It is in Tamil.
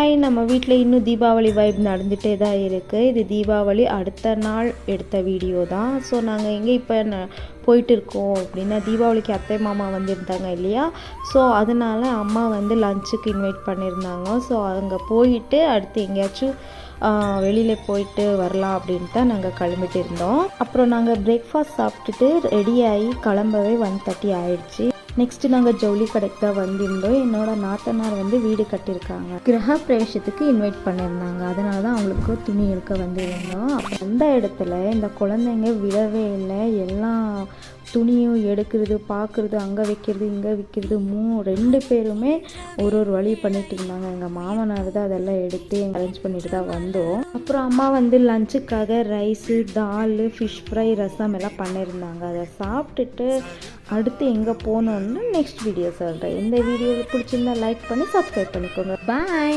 ஹாய், நம்ம வீட்டில் இன்னும் தீபாவளி வைப் நடந்துகிட்டே தான் இருக்குது. இது தீபாவளி அடுத்த நாள் எடுத்த வீடியோ தான். ஸோ நாங்கள் எங்கே இப்போ போயிட்டு இருக்கோம் அப்படின்னா, தீபாவளிக்கு அத்தை மாமா வந்திருந்தாங்க இல்லையா. ஸோ அதனால் அம்மா வந்து லஞ்சுக்கு இன்வைட் பண்ணியிருந்தாங்க. ஸோ அங்கே போயிட்டு அடுத்து எங்கேயாச்சும் வெளியில் போயிட்டு வரலாம் அப்படின்ட்டு தான் நாங்கள் கிளம்பிட்டு இருந்தோம். அப்புறம் நாங்கள் பிரேக்ஃபாஸ்ட் சாப்பிட்டுட்டு ரெடியாகி கிளம்பவே 1:30 ஆயிடுச்சு. நெக்ஸ்ட்டு நாங்கள் ஜவுளி கடைக்கு தான் வந்திருந்தோம். என்னோட நாத்தனார் வந்து வீடு கட்டியிருக்காங்க, கிரக பிரவேசத்துக்கு இன்வைட் பண்ணியிருந்தாங்க. அதனால தான் அவங்களுக்கு துணி எடுக்க வந்திருந்தோம். அப்போ அந்த இடத்துல இந்த குழந்தைங்க விடவே இல்லை. எல்லாம் துணியும் எடுக்கிறது, பார்க்குறது, அங்கே வைக்கிறது இங்கே வைக்கிறது, 2 பேருமே ஒரு வழி பண்ணிட்டு இருந்தாங்க. எங்கள் மாமனார் தான் அதெல்லாம் எடுத்து அரேஞ்ச் பண்ணிட்டு தான் வந்தோம். அப்புறம் அம்மா வந்து லஞ்சுக்காக ரைஸு, தால், ஃபிஷ் ஃப்ரை, ரசம் எல்லாம் பண்ணியிருந்தாங்க. அதை சாப்பிட்டுட்டு அடுத்து எங்கே போனோன்னு நெக்ஸ்ட் வீடியோ சொல்கிறேன். இந்த வீடியோவில் பிடிச்சிருந்தா லைக் பண்ணி சப்ஸ்கிரைப் பண்ணிக்கோங்க. பாய்.